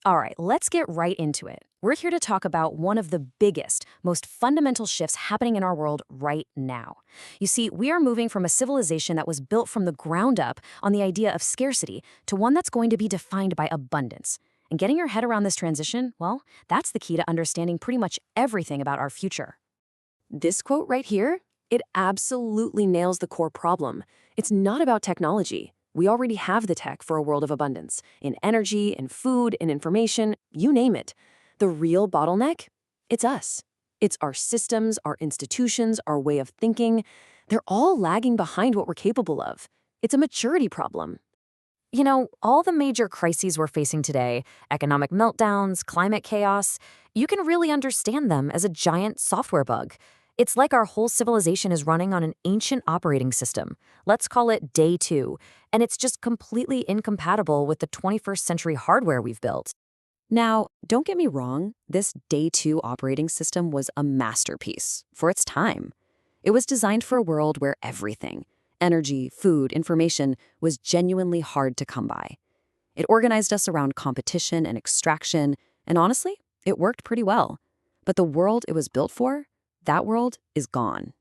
All right, let's get right into it. We're here to talk about one of the biggest, most fundamental shifts happening in our world right now. You see, we are moving from a civilization that was built from the ground up on the idea of scarcity to one that's going to be defined by abundance. And getting your head around this transition, well, that's the key to understanding pretty much everything about our future. This quote right here, it absolutely nails the core problem. It's not about technology. We already have the tech for a world of abundance, in energy, in food, in information, you name it. The real bottleneck? It's us. It's our systems, our institutions, our way of thinking. They're all lagging behind what we're capable of. It's a maturity problem. You know, all the major crises we're facing today, economic meltdowns, climate chaos, you can really understand them as a giant software bug. It's like our whole civilization is running on an ancient operating system. Let's call it day 2, and it's just completely incompatible with the 21st century hardware we've built. Now, don't get me wrong, this day 2 operating system was a masterpiece for its time. It was designed for a world where everything, energy, food, information, was genuinely hard to come by. It organized us around competition and extraction, and honestly, it worked pretty well. But the world it was built for, that world is gone.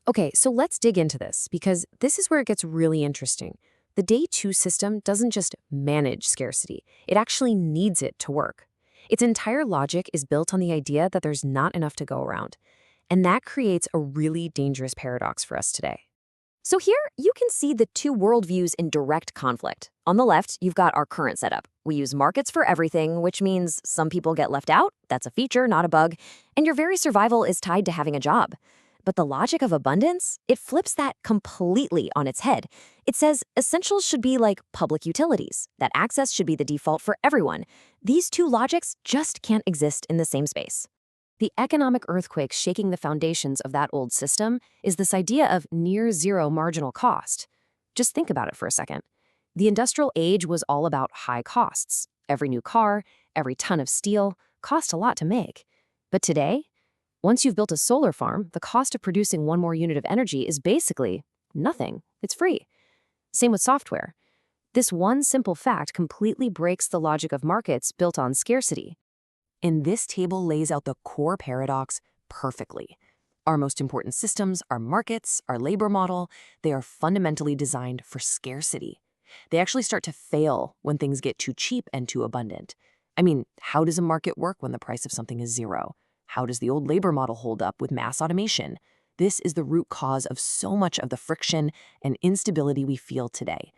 Okay, so let's dig into this, because this is where it gets really interesting. The day 2 system doesn't just manage scarcity, it actually needs it to work. Its entire logic is built on the idea that there's not enough to go around. And that creates a really dangerous paradox for us today. So here, you can see the two worldviews in direct conflict. On the left, you've got our current setup. We use markets for everything, which means some people get left out. That's a feature, not a bug. And your very survival is tied to having a job. But the logic of abundance, it flips that completely on its head. It says essentials should be like public utilities, that access should be the default for everyone. These two logics just can't exist in the same space. The economic earthquake shaking the foundations of that old system is this idea of near zero marginal cost. Just think about it for a second. The industrial age was all about high costs. Every new car, every ton of steel cost a lot to make. But today, once you've built a solar farm, the cost of producing one more unit of energy is basically nothing. It's free. Same with software. This one simple fact completely breaks the logic of markets built on scarcity. And this table lays out the core paradox perfectly. Our most important systems, our markets, our labor model, they are fundamentally designed for scarcity. They actually start to fail when things get too cheap and too abundant. I mean, how does a market work when the price of something is zero? How does the old labor model hold up with mass automation? This is the root cause of so much of the friction and instability we feel today.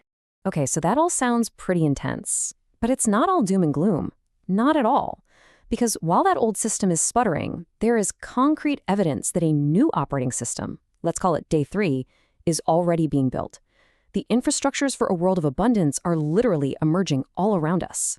Okay, so that all sounds pretty intense, but it's not all doom and gloom. Not at all. Because while that old system is sputtering, there is concrete evidence that a new operating system, let's call it day 3, is already being built. The infrastructures for a world of abundance are literally emerging all around us.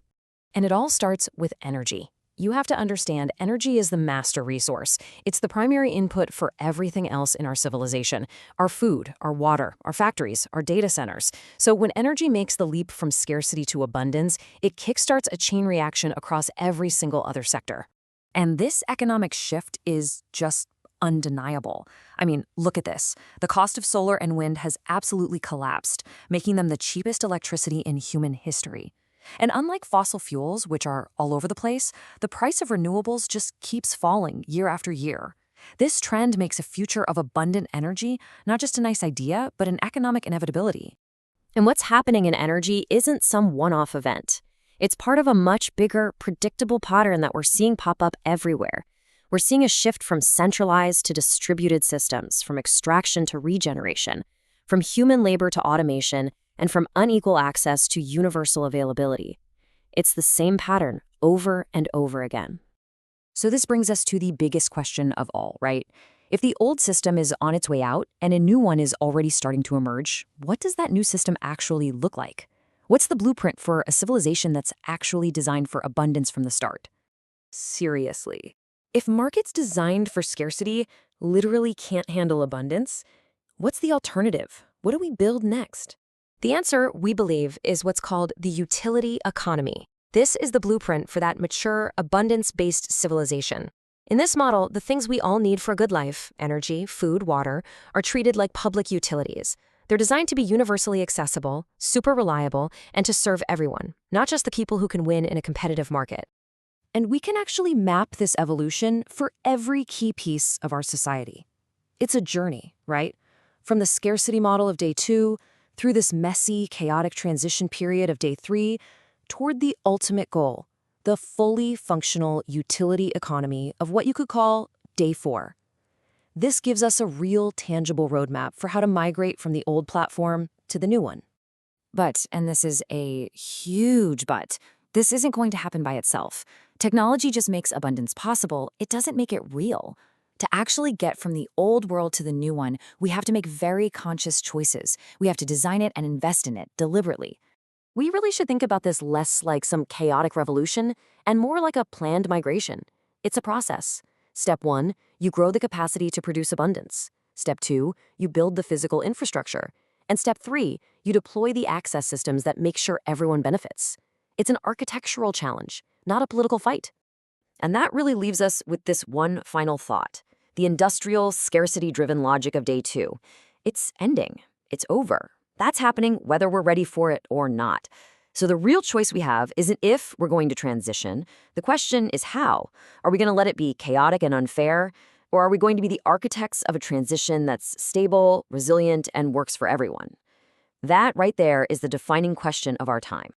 And it all starts with energy. You have to understand, energy is the master resource. It's the primary input for everything else in our civilization. Our food, our water, our factories, our data centers. So when energy makes the leap from scarcity to abundance, it kickstarts a chain reaction across every single other sector. And this economic shift is just undeniable. I mean, look at this. The cost of solar and wind has absolutely collapsed, making them the cheapest electricity in human history. And unlike fossil fuels, which are all over the place, the price of renewables just keeps falling year after year. This trend makes a future of abundant energy not just a nice idea, but an economic inevitability. And what's happening in energy isn't some one-off event. It's part of a much bigger, predictable pattern that we're seeing pop up everywhere. We're seeing a shift from centralized to distributed systems, from extraction to regeneration, from human labor to automation, and from unequal access to universal availability. It's the same pattern over and over again. So this brings us to the biggest question of all, right? If the old system is on its way out and a new one is already starting to emerge, what does that new system actually look like? What's the blueprint for a civilization that's actually designed for abundance from the start? Seriously. If markets designed for scarcity literally can't handle abundance, what's the alternative? What do we build next? The answer, we believe, is what's called the utility economy. This is the blueprint for that mature, abundance-based civilization. In this model, the things we all need for a good life, energy, food, water, are treated like public utilities. They're designed to be universally accessible, super reliable, and to serve everyone, not just the people who can win in a competitive market. And we can actually map this evolution for every key piece of our society. It's a journey, right? From the scarcity model of day 2, through this messy, chaotic transition period of day 3, toward the ultimate goal, the fully functional utility economy of what you could call day 4. This gives us a real, tangible roadmap for how to migrate from the old platform to the new one. But, and this is a huge but, this isn't going to happen by itself. Technology just makes abundance possible. It doesn't make it real. To actually get from the old world to the new one, we have to make very conscious choices. We have to design it and invest in it deliberately. We really should think about this less like some chaotic revolution and more like a planned migration. It's a process. Step 1, you grow the capacity to produce abundance. Step 2, you build the physical infrastructure. And step 3, you deploy the access systems that make sure everyone benefits. It's an architectural challenge, not a political fight. And that really leaves us with this one final thought. The industrial, scarcity-driven logic of day 2. It's ending. It's over. That's happening whether we're ready for it or not. So the real choice we have isn't if we're going to transition. The question is how. Are we going to let it be chaotic and unfair? Or are we going to be the architects of a transition that's stable, resilient, and works for everyone? That right there is the defining question of our time.